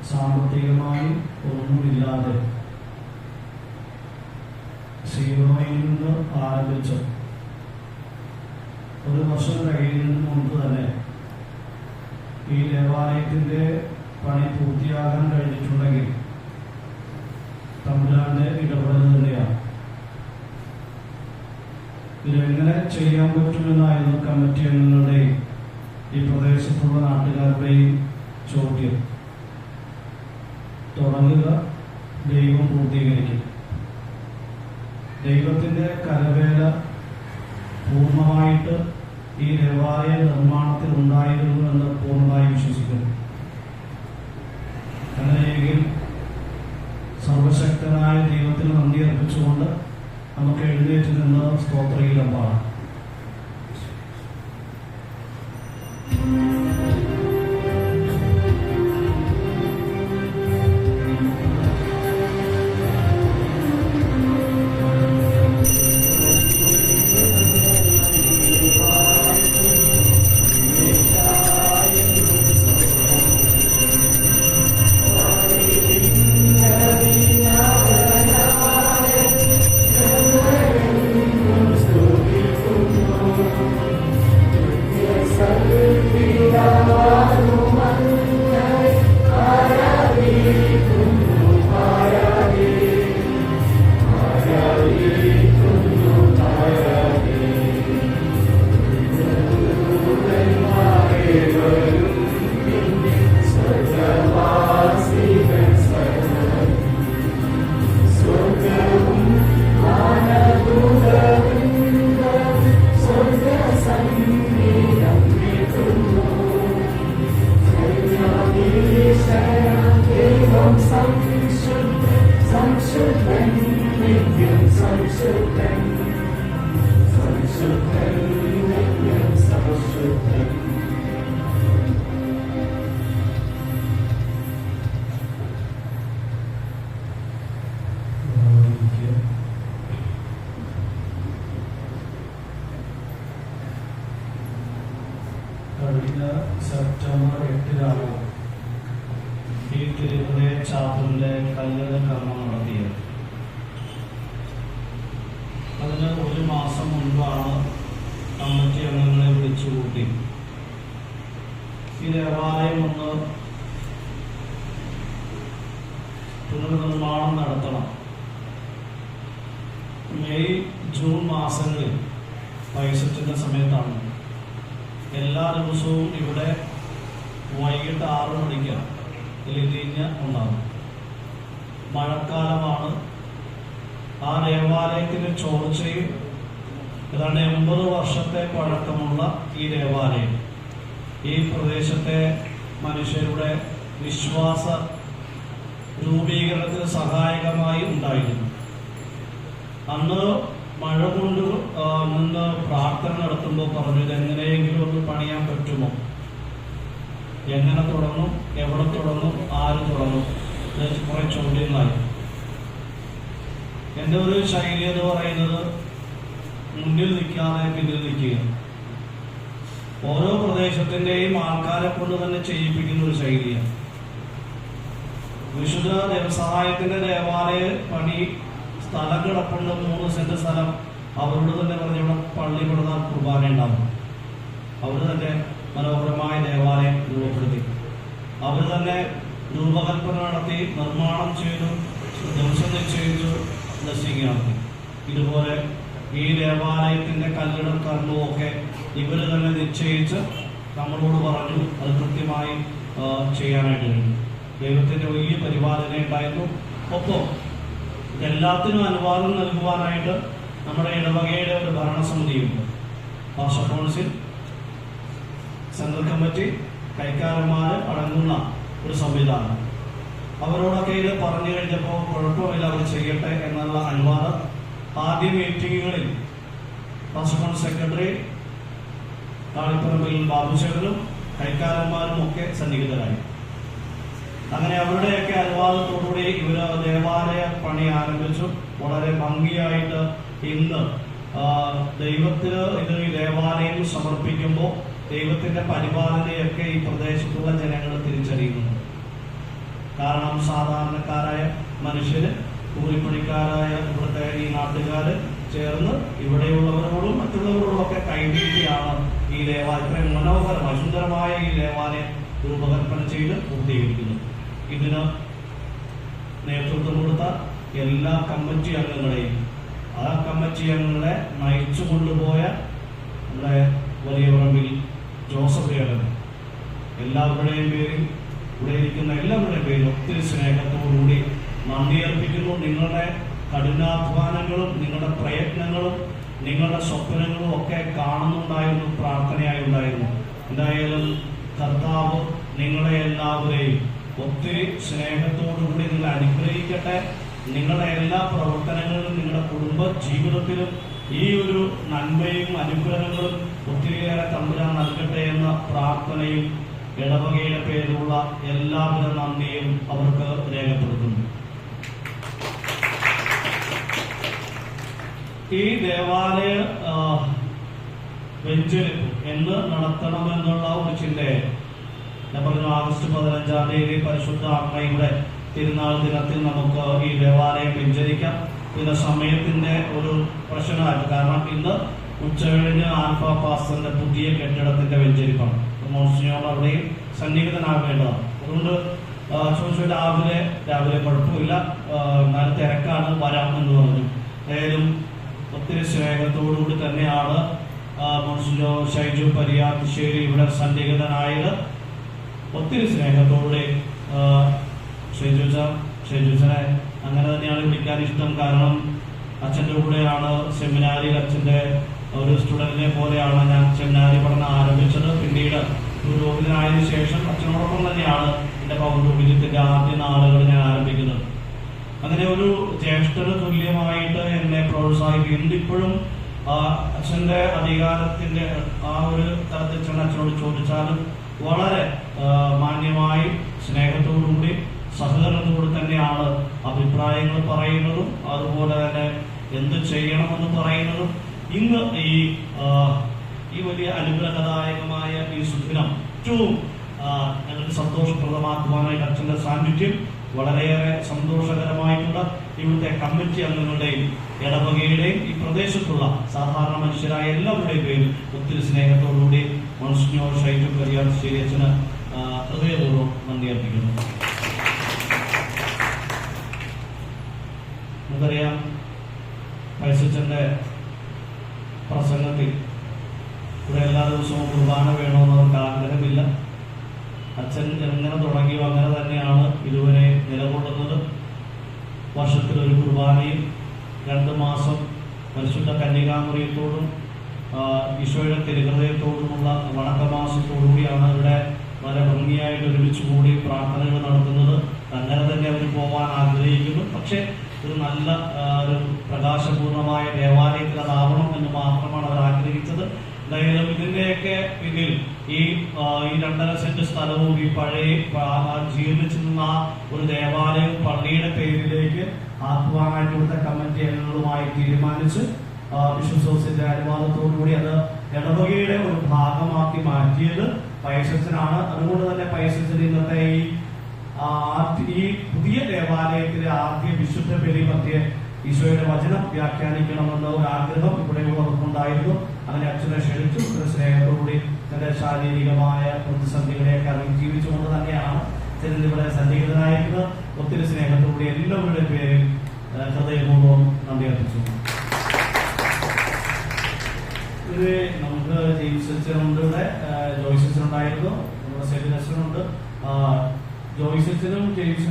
സാമ്പത്തികമായി ഒന്നുമില്ലാതെ സീറോയിൽ നിന്ന് ആരംഭിച്ച് ഒരു വർഷം കഴിയുന്നതിന് മുമ്പ് തന്നെ ഈ ദേവാലയത്തിൻ്റെ പണി പൂർത്തിയാകാൻ കഴിഞ്ഞിട്ടുണ്ടെങ്കിൽ തമ്പുരാന്റെ ഇടപെടൽ തന്നെയാണ്. ഇതെങ്ങനെ ചെയ്യാൻ പറ്റുമെന്നായിരുന്നു കമ്മിറ്റി അംഗങ്ങളുടെയും ഈ പ്രദേശത്തുള്ള നാട്ടുകാരുടെയും ചോദ്യം. തുടങ്ങുക, ദൈവം പൂർത്തീകരിക്കും. ദൈവത്തിൻ്റെ കരവേല പൂർണ്ണമായിട്ട് ഈ ദേവാലയ നിർമ്മാണത്തിൽ ഉണ്ടായിരുന്നു എന്ന് പൂർണ്ണമായി വിശ്വസിക്കുന്നു. അങ്ങനെയെങ്കിൽ സർവശക്തനായ ദൈവത്തിന് നന്ദി അർപ്പിച്ചുകൊണ്ട് നമുക്ക് എഴുന്നേറ്റ് നിന്ന് സ്തോത്രഗീതം പാടാം. കഴിഞ്ഞ സെപ്റ്റംബർ 8 ഈ തിരുവനന്തപുര ചാപ്പലിലെ കല്ലിട കർമ്മം നടത്തിയത്. അതിന് ഒരു മാസം മുൻപാണ് കമ്മിറ്റി അംഗങ്ങളെ വിളിച്ചുകൂട്ടി ഈ ദേവാലയം ഒന്ന് പുനർനിർമ്മാണം നടത്തണം. മെയ് ജൂൺ മാസങ്ങളിൽ വൈശത്തിന്റെ സമയത്താണ്. എല്ലാ ദിവസവും ഇവിടെ വൈകിട്ട് 6 മണിക്ക് എലിഞ്ഞ് ഉണ്ടാകും. മഴക്കാലമാണ്. ആ ദേവാലയത്തിന് ചോർച്ചയും ഏതാണ്ട് 80 വർഷത്തെ പഴക്കമുള്ള ഈ ദേവാലയം ഈ പ്രദേശത്തെ മനുഷ്യരുടെ വിശ്വാസ രൂപീകരണത്തിന് സഹായകമായി ഉണ്ടായിരുന്നു. അന്ന് മഴ കൊണ്ട് നിന്ന് പ്രാർത്ഥന നടത്തുമ്പോൾ പറഞ്ഞു, ഇതെങ്ങനെയെങ്കിലും ഒന്ന് പണിയാൻ പറ്റുമോ, എങ്ങനെ തുടങ്ങും, എവിടെ തുടങ്ങും, ആര് തുടങ്ങും, കുറെ ചോദ്യങ്ങളായി. എൻ്റെ ഒരു ശൈലി എന്ന് പറയുന്നത് മുന്നിൽ നിൽക്കാതെ പിന്നിൽ നിൽക്കുക. ഓരോ പ്രദേശത്തിൻ്റെയും ആൾക്കാരെ കൊണ്ട് തന്നെ ചെയ്യിപ്പിക്കുന്ന ഒരു ശൈലിയാണ്. വിശുദ്ധ ദേവസഹായത്തിന്റെ ദേവാലയ പണി സ്ഥലം കിടപ്പുണ്ട്, 3 സെന്റ് സ്ഥലം. അവരോട് തന്നെ പറഞ്ഞ ഇവിടെ പള്ളി പണിതാൽ കുർബാന ഉണ്ടാവും. അവർ തന്നെ മനോഹരമായ ദേവാലയം രൂപപ്പെടുത്തി. അവർ തന്നെ രൂപകൽപ്പന നടത്തി, നിർമ്മാണം ചെയ്തു, ദിവസം നിശ്ചയിച്ചു, ബ്ലെസ്സിങ് നടത്തി. ഇതുപോലെ ഈ ദേവാലയത്തിന്റെ കല്ലിടം കർമ്മവും ഒക്കെ ഇവർ തന്നെ നിശ്ചയിച്ച് നമ്മളോട് പറഞ്ഞു അത് കൃത്യമായി ചെയ്യാനായിട്ട് കഴിഞ്ഞു. ദൈവത്തിന്റെ വലിയ പരിപാലന ഉണ്ടായിരുന്നു. ഒപ്പം ഇതെല്ലാത്തിനും അനുവാദം നൽകുവാനായിട്ട് നമ്മുടെ ഇടവകയുടെ ഒരു ഭരണസമിതിയുണ്ട്. പാസ്റ്റർ കൗൺസിൽ, സെൻട്രൽ കമ്മിറ്റി, കൈക്കാരന്മാർ അടങ്ങുന്ന ഒരു സംവിധാനം. അവരോടൊക്കെ ഇത് പറഞ്ഞു കഴിഞ്ഞപ്പോൾ കുഴപ്പമില്ല, അവർ ചെയ്യട്ടെ എന്നുള്ള അനുവാദം ആദ്യ മീറ്റിങ്ങുകളിൽ പാസ്റ്റർ കൗൺസിൽ സെക്രട്ടറി കാളിപ്പറമ്പിൽ ബാബുശേഖരനും കൈക്കാരന്മാരും ഒക്കെ സന്നിഹിതരായി. അങ്ങനെ അവരുടെയൊക്കെ അനുവാദത്തോടുകൂടി ഇവർ ദേവാലയ പണി ആരംഭിച്ചു. വളരെ ഭംഗിയായിട്ട് ഇന്ന് ദൈവത്തിന് ഇത് ഈ ദേവാലയം സമർപ്പിക്കുമ്പോൾ ദൈവത്തിന്റെ പരിപാലനയൊക്കെ ഈ പ്രദേശത്തുള്ള ജനങ്ങൾ തിരിച്ചറിയുന്നുണ്ട്. കാരണം സാധാരണക്കാരായ മനുഷ്യര്, കൂലിപ്പണിക്കാരായ ഇവിടുത്തെ ഈ നാട്ടുകാർ ചേർന്ന് ഇവിടെയുള്ളവരോടും മറ്റുള്ളവരോടും ഒക്കെ കൈനീട്ടിയാണ് ഈ ദേവാലയം മനോഹരമായ സുന്ദരമായ ഈ ദേവാലയം രൂപകൽപ്പന ചെയ്ത് പൂർത്തീകരിക്കുന്നത്. ഇതിന് നേതൃത്വം കൊടുത്ത എല്ലാ കമ്മിറ്റി അംഗങ്ങളെയും ആ കമ്മിറ്റി അംഗങ്ങളെ നയിച്ചു കൊണ്ടുപോയ നമ്മുടെ വലിയ പറമ്പിൽ ജോസഫ് ഏടൻ, എല്ലാവരുടെയും പേരിൽ ഇവിടെ ഇരിക്കുന്ന എല്ലാവരുടെയും പേരിൽ ഒത്തിരി സ്നേഹത്തോടുകൂടി നന്ദി അർപ്പിക്കുന്നു. നിങ്ങളുടെ കഠിനാധ്വാനങ്ങളും നിങ്ങളുടെ പ്രയത്നങ്ങളും നിങ്ങളുടെ സ്വപ്നങ്ങളും ഒക്കെ കാണുന്നുണ്ടായിരുന്നു, പ്രാർത്ഥനയായി ഉണ്ടായിരുന്നു. എന്തായാലും കർത്താവ് നിങ്ങളെ എല്ലാവരെയും ഒത്തിരി സ്നേഹത്തോടുകൂടി നിങ്ങൾ അനുഗ്രഹിക്കട്ടെ. നിങ്ങളുടെ എല്ലാ പ്രവർത്തനങ്ങളിലും നിങ്ങളുടെ കുടുംബ ജീവിതത്തിലും ഈ ഒരു നന്മയും അനുഗ്രഹങ്ങളും ഒത്തിരിയേറെ തമ്പുരാൻ നൽകട്ടെ എന്ന പ്രാർത്ഥനയും ഇടവകയുടെ പേരിലുള്ള എല്ലാവിധ നന്ദിയും അവർക്ക് രേഖപ്പെടുത്തുന്നു. ഈ ദേവാലയ വെഞ്ചരിപ്പ് എന്ന് നടത്തണമെന്നുള്ള ഒരു ചിന്തയെ ഞാൻ പറഞ്ഞു. ആഗസ്റ്റ് 15-ാം തീയതി പരിശുദ്ധ അമ്മയുടെ തിരുനാൾ ദിനത്തിൽ നമുക്ക് ഈ ദേവാലയം വെഞ്ചരിക്കാം. പിന്നെ സമയത്തിന്റെ ഒരു പ്രശ്നമായിട്ട്, കാരണം ഇന്ന് ഉച്ചകഴിഞ്ഞ് ആൽഫ പാസ്റ്ററിന്റെ പുതിയ കെട്ടിടത്തിന്റെ വെഞ്ചരിപ്പാണ്. മോൺസിഞ്ഞോർ അവിടെയും സന്നിഹിതനാകേണ്ടതാണ്. അതുകൊണ്ട് ചോദിച്ചു രാവിലെ കുഴപ്പമില്ല, എന്നാലും തിരക്കാണ്, വരാം എന്ന് പറഞ്ഞു. ഏതായാലും ഒത്തിരി സ്നേഹത്തോടുകൂടി തന്നെയാണ് മോൺസിഞ്ഞോർ ഷൈജു പരിയാത്തിശ്ശേരി ഇവിടെ സന്നിഹിതനായത്. ഒത്തിരി സ്നേഹത്തോടെ ഷൈജുച്ചനെ അങ്ങനെ തന്നെയാണ് വിളിക്കാൻ ഇഷ്ടം. കാരണം അച്ഛൻ്റെ കൂടെയാണ് സെമിനാരിൽ, അച്ഛൻ്റെ ഒരു സ്റ്റുഡന്റിനെ പോലെയാണ് ഞാൻ സെമിനാരി പഠനം ആരംഭിച്ചത്. പിന്നീട് പുരോഹിതനായതിനു ശേഷം അച്ഛനോടൊപ്പം തന്നെയാണ് എൻ്റെ പൗരോഹിത്യത്തിന്റെ ആദ്യ നാളുകൾ ഞാൻ ആരംഭിക്കുന്നത്. അങ്ങനെ ഒരു ജ്യേഷ്ഠന് തുല്യമായിട്ട് എന്നെ പ്രോത്സാഹിപ്പിക്കുന്നത് ഇപ്പോഴും അച്ഛൻ്റെ അധികാരത്തിന്റെ ആ ഒരു തലത്തിൽ അച്ഛനോട് ചോദിച്ചാലും വളരെ മാന്യമായി സ്നേഹത്തോടുകൂടി സഹകരണത്തോട് തന്നെയാണ് അഭിപ്രായങ്ങൾ പറയുന്നതും അതുപോലെ തന്നെ എന്ത് ചെയ്യണമെന്ന് പറയുന്നതും. ഇന്ന് ഈ വലിയ അനുഗ്രഹദായകമായ ഈ സുദിനം ഏറ്റവും ഞങ്ങൾക്ക് സന്തോഷപ്രദമാക്കുവാനായിട്ട് അച്ഛൻ്റെ സാന്നിധ്യം വളരെയേറെ സന്തോഷകരമായിട്ടുള്ള ഇവിടുത്തെ കമ്മിറ്റി അംഗങ്ങളുടെയും ഇടവകയുടെയും ഈ പ്രദേശത്തുള്ള സാധാരണ മനുഷ്യരായ എല്ലാവരുടെയും പേരിൽ ഒത്തിരി സ്നേഹത്തോടുകൂടി മോൺസിഞ്ഞോർ ഷൈജു പരിയാത്തിശ്ശേരി അച്ഛന് ഹൃദയപൂർവ്വം നന്ദി അർപ്പിക്കുന്നു. നമുക്കറിയാം, പൈസച്ചന്റെ പ്രസംഗത്തിൽ ഇവിടെ എല്ലാ ദിവസവും കുർബാന വേണമെന്ന് അവർക്ക് ആഗ്രഹമില്ല. അച്ഛൻ എങ്ങനെ തുടങ്ങിയോ അങ്ങനെ തന്നെയാണ് ഇതുവരെ നിലകൊള്ളുന്നത്. വർഷത്തിലൊരു കുർബാനയും 2 മാസം പരിശുദ്ധ കന്യകാമറിയത്തോടും ഈശോയുടെ തിരുഹൃദയത്തോടുമുള്ള വണക്കമാസത്തോടുകൂടിയാണ് ഇവിടെ വളരെ ഭംഗിയായിട്ട് ഒരുമിച്ച് കൂടി പ്രാർത്ഥനകൾ നടത്തുന്നത്. അങ്ങനെ തന്നെ അവർ പോകാൻ ആഗ്രഹിക്കുന്നു. പക്ഷെ ഒരു നല്ല ഒരു പ്രകാശപൂർണമായ ദേവാലയത്തിൽ അതാവണം എന്ന് മാത്രമാണ് അവർ ആഗ്രഹിച്ചത്. എന്തായാലും ഇതിന്റെയൊക്കെ പിന്നിൽ ഈ 2.5 സെന്റ് സ്ഥലവും ഈ പഴയ ജീർണിച്ചു നിന്ന ഒരു ദേവാലയം പള്ളിയുടെ പേരിലേക്ക് ആക്കുവാനായിട്ട് ഇവിടുത്തെ കമ്മിറ്റി അംഗങ്ങളുമായി തീരുമാനിച്ച് വിശ്വസോസിന്റെ അനുവാദത്തോടുകൂടി അത് ഇടവകയുടെ ഒരു ഭാഗമാക്കി മാറ്റിയത് പൈസച്ചനാണ്. അതുകൊണ്ട് തന്നെ പൈസച്ചൻ ഇന്നത്തെ ഈ പുതിയ ദേവാലയത്തിലെ ആദ്യ വിശുദ്ധ ബലി മധ്യേ ഈശോയുടെ വചനം വ്യാഖ്യാനിക്കണമെന്ന ഒരു ആഗ്രഹം ഇവിടെയുള്ളവർക്കുണ്ടായിരുന്നു. അങ്ങനെ അച്ഛനെ ക്ഷണിച്ചു. സ്നേഹത്തോടുകൂടി തന്റെ ശാരീരികമായ പ്രതിസന്ധികളെയൊക്കെ അതിജീവിച്ചുകൊണ്ട് തന്നെയാണ് അച്ഛൻ ഇവിടെ സന്നിഹിതനായിരുന്നത്. ഒത്തിരി സ്നേഹത്തോടുകൂടി എല്ലാവരുടെയും പേരിൽ ഹൃദയപൂർവ്വം നന്ദി അർപ്പിച്ചു. ഇത് നമുക്ക് ജെയിംസ് അച്ഛനുണ്ട്, ഇവിടെ ജോയ്സ് അച്ഛനുണ്ടായിരുന്നു, നമ്മുടെ സെബിൻ അച്ഛനുണ്ട്. ജോയ്സ് അച്ഛനും ജെയിംസ്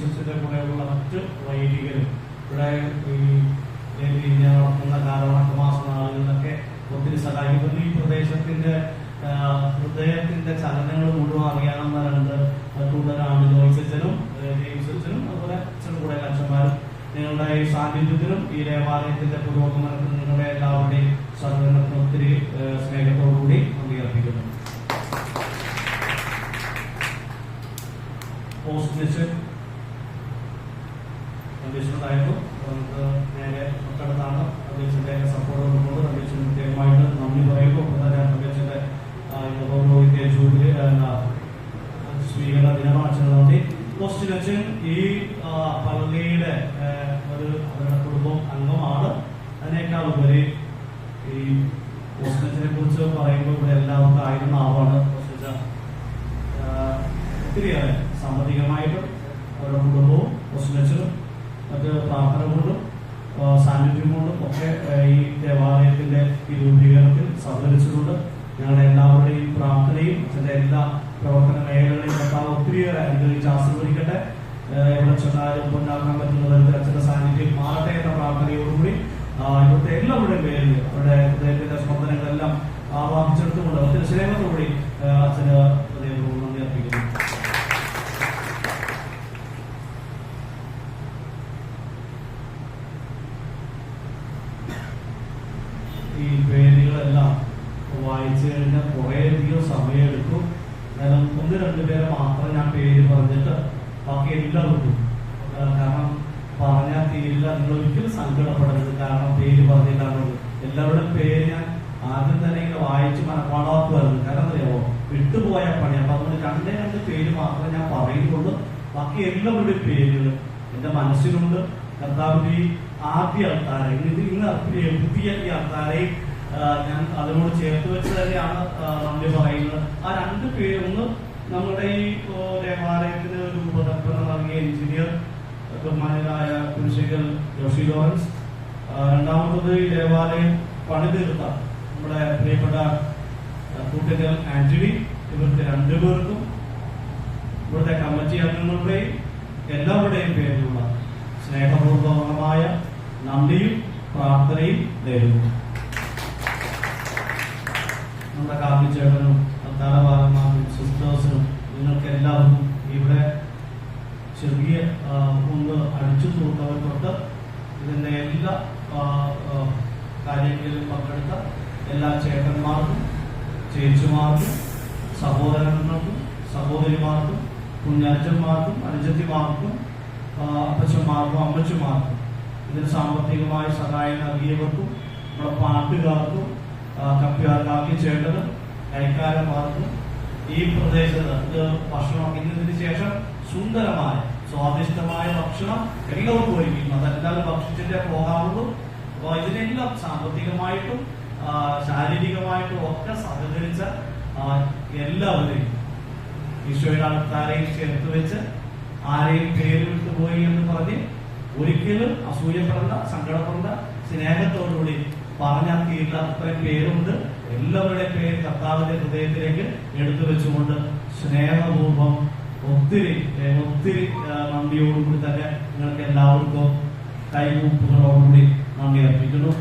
അച്ഛന്റെ കൂടെയുള്ള മറ്റ് വൈദികരും ഇവിടെ ഈ നടക്കുന്ന കാലവണക്കമാസ നാളുകളിലൊക്കെ ഒത്തിരി സഹായിക്കുന്നു. ഈ പ്രദേശത്തിന്റെ ഹൃദയത്തിന്റെ ചലനങ്ങൾ മുഴുവൻ അറിയാവുന്ന 2 കൂട്ടരാണ് ജോയ്സ് അച്ഛനും ജെയിംസ് അച്ഛനും. അതുപോലെ അച്ഛനും കൂടെ അച്ഛന്മാരും നിങ്ങളുടെ ഈ സാന്നിധ്യത്തിനും ഈ ദേവാലയത്തിന്റെ പുരോഗമനത്തിനും നിങ്ങളുടെ എല്ലാവരുടെയും സഹകരണത്തിനും ഒത്തിരി സ്നേഹത്തോടുകൂടി നന്ദി അർപ്പിക്കുന്നു. പോസ്റ്റ് അധ്യക്ഷനുണ്ടായിരുന്നു. നമുക്ക് നേരെ തൊട്ടടുത്താണ്. അധ്യക്ഷന്റെ സപ്പോർട്ട് കൊടുക്കുന്നത് അധ്യക്ഷൻ പ്രത്യേകമായിട്ട് നന്ദി പറയുന്നു. ഒപ്പം തന്നെ അധ്യക്ഷന്റെ പൗരോഹിത്യ ജൂബിലി സ്വീകരണ ദിനമാണ് അച്ഛന് നന്ദി. ഓസ്റ്റിനച്ചൻ ഈ പള്ളിയുടെ അവരുടെ കുടുംബം അംഗമാണ്. അതിനേക്കാൾ ഉപരി ഈ ഓസ്റ്റിനച്ചനെ കുറിച്ച് പറയുമ്പോൾ ഇവിടെ എല്ലാവർക്കും ആയിരുന്ന ആളാണ്. ഒത്തിരിയേറെ സാമ്പത്തികമായിട്ടും അവരുടെ കുടുംബവും ഓസ്റ്റിനച്ചനും മറ്റ് പ്രാർത്ഥന കൊണ്ടും സാന്നിധ്യം കൊണ്ടും ഒക്കെ ഈ ദേവാലയത്തിന്റെ ഈ രൂപീകരണത്തിൽ സഹകരിച്ചിട്ടുണ്ട്. ഞങ്ങളുടെ എല്ലാവരുടെയും പ്രാർത്ഥനയും അതിന്റെ എല്ലാ പ്രവർത്തന മേഖലകളെയും കർത്താവ് ഒത്തിരിയേറെ അനുഗ്രഹിച്ച് ആശീർവദിക്കട്ടെ. എവിടെ ചെന്നാലും ഉണ്ടാക്കാൻ പറ്റുന്ന തരത്തിൽ അച്ഛന്റെ സാന്നിധ്യം മാറട്ടെ എന്ന പ്രാർത്ഥനയോടുകൂടി ഇവിടുത്തെ എല്ലാവരുടെയും പേരിൽ അവരുടെ ഹൃദയത്തിന്റെ സ്പന്ദനങ്ങളെല്ലാം ആവാഹിച്ചെടുത്തുകൊണ്ട് ഒത്തിരി സ്നേഹത്തോടുകൂടി അച്ഛന് ഹൃദയപൂർവ്വം നന്ദി അർപ്പിക്കുന്നു. ഈ പേരുകളെല്ലാം വായിച്ചു കഴിഞ്ഞാൽ കുറേയധികം സമയമെടുക്കും. കാരണം 1-2 പേരെ മാത്രം ഞാൻ പേര് പറഞ്ഞിട്ട് ബാക്കി എല്ലാവർക്കും, കാരണം പറഞ്ഞാൽ തീരില്ല. നിങ്ങൾ ഒരിക്കലും സങ്കടപ്പെടരുത്, കാരണം പേര് പറഞ്ഞില്ല എന്നുള്ളത്. എല്ലാവരുടെയും പേര് ഞാൻ ആദ്യം തന്നെ ഇങ്ങനെ വായിച്ച് മനപ്പാടാക്കുമായിരുന്നു. കാരണം അറിയാമോ, വിട്ടുപോയ പണി. അപ്പൊ അതുകൊണ്ട് 2 പേര് മാത്രമേ ഞാൻ പറയുന്നുള്ളൂ. ബാക്കി എല്ലാവരുടെയും പേരുകൾ എന്റെ മനസ്സിലുണ്ട്. കർത്താവിന്റെ ഈ ആദ്യ അൾത്താരെ ഇന്ന് പുതിയ ഈ അൾത്താരെയും ഞാൻ അതിനോട് ചേർത്ത് വെച്ച് തന്നെയാണ് നന്ദി പറയുന്നത്. ആ 2 പേരൊന്ന് നമ്മുടെ ഈ ദേവാലയത്തിന് രൂപകൽപ്പന നൽകിയ എഞ്ചിനീയർ ബഹുമാനായ കുരിശിക്കൽ ജോഷി ലോറൻസ്, രണ്ടാമത്തത് ഈ ദേവാലയം പണിതീർത്ത നമ്മുടെ പ്രിയപ്പെട്ട കൂട്ടുകാർ ആന്റണി. ഇവർക്ക് 2 പേർക്കും ഇവിടുത്തെ കമ്മിറ്റി അംഗങ്ങളുടെയും എല്ലാവരുടെയും പേരിലുള്ള സ്നേഹപൂർവകമായ നന്ദിയും പ്രാർത്ഥനയും നേരുന്നു. നമ്മുടെ കാർമിച്ചേട്ടനും താരഭാരന്മാർക്കും സിസ്റ്റേഴ്സിനും നിങ്ങൾക്ക് എല്ലാവർക്കും ഇവിടെ ചെറിയ ഒന്ന് അടിച്ചു തൂർന്നവർ തൊട്ട് ഇതിൻ്റെ എല്ലാ കാര്യങ്ങളിലും പങ്കെടുത്ത എല്ലാ ചേട്ടന്മാർക്കും ചേച്ചിമാർക്കും സഹോദരങ്ങൾക്കും സഹോദരിമാർക്കും കുഞ്ഞച്ചന്മാർക്കും അനുജത്തിമാർക്കും അപ്പച്ചന്മാർക്കും അമ്മച്ചിമാർക്കും ഇതിന് സാമ്പത്തികമായി സഹായം നൽകിയവർക്കും നമ്മുടെ പാട്ടുകാർക്കും കപ്പ്യാർക്കാക്കി ചേട്ടനും കൈക്കാരന്മാർക്കും ഈ പ്രദേശത്ത് ഇത് ഭക്ഷണം ഇന്നതിന് ശേഷം സുന്ദരമായ സ്വാദിഷ്ടമായ ഭക്ഷണം എല്ലാവർക്കും ഒരുക്കും. അതെല്ലാവരും ഭക്ഷിച്ചിട്ടേ പോകാവുള്ളൂ. അപ്പോൾ ഇതിനെല്ലാം സാമ്പത്തികമായിട്ടും ശാരീരികമായിട്ടും ഒക്കെ സഹകരിച്ച എല്ലാവരെയും ഈശോയുടെ ആൾക്കാരെയും ചേർത്ത് വെച്ച് ആരെയും പേര് വിട്ടുപോയി എന്ന് പറഞ്ഞ് ഒരിക്കലും അസൂയപ്പെടേണ്ട, സങ്കടപ്പെടേണ്ട, സ്നേഹത്തോടുകൂടി പറഞ്ഞാൽ തീരില്ല. അത്രയും പേരുണ്ട്. എല്ലാവരുടെയും പേര് കർത്താവിന്റെ ഹൃദയത്തിലേക്ക് എടുത്തു വെച്ചുകൊണ്ട് സ്നേഹപൂർവ്വം ഒത്തിരി നന്ദിയോടുകൂടി തന്നെ നിങ്ങൾക്ക് എല്ലാവർക്കും കൈകൂപ്പുകളോടുകൂടി നന്ദി അർപ്പിക്കുന്നു.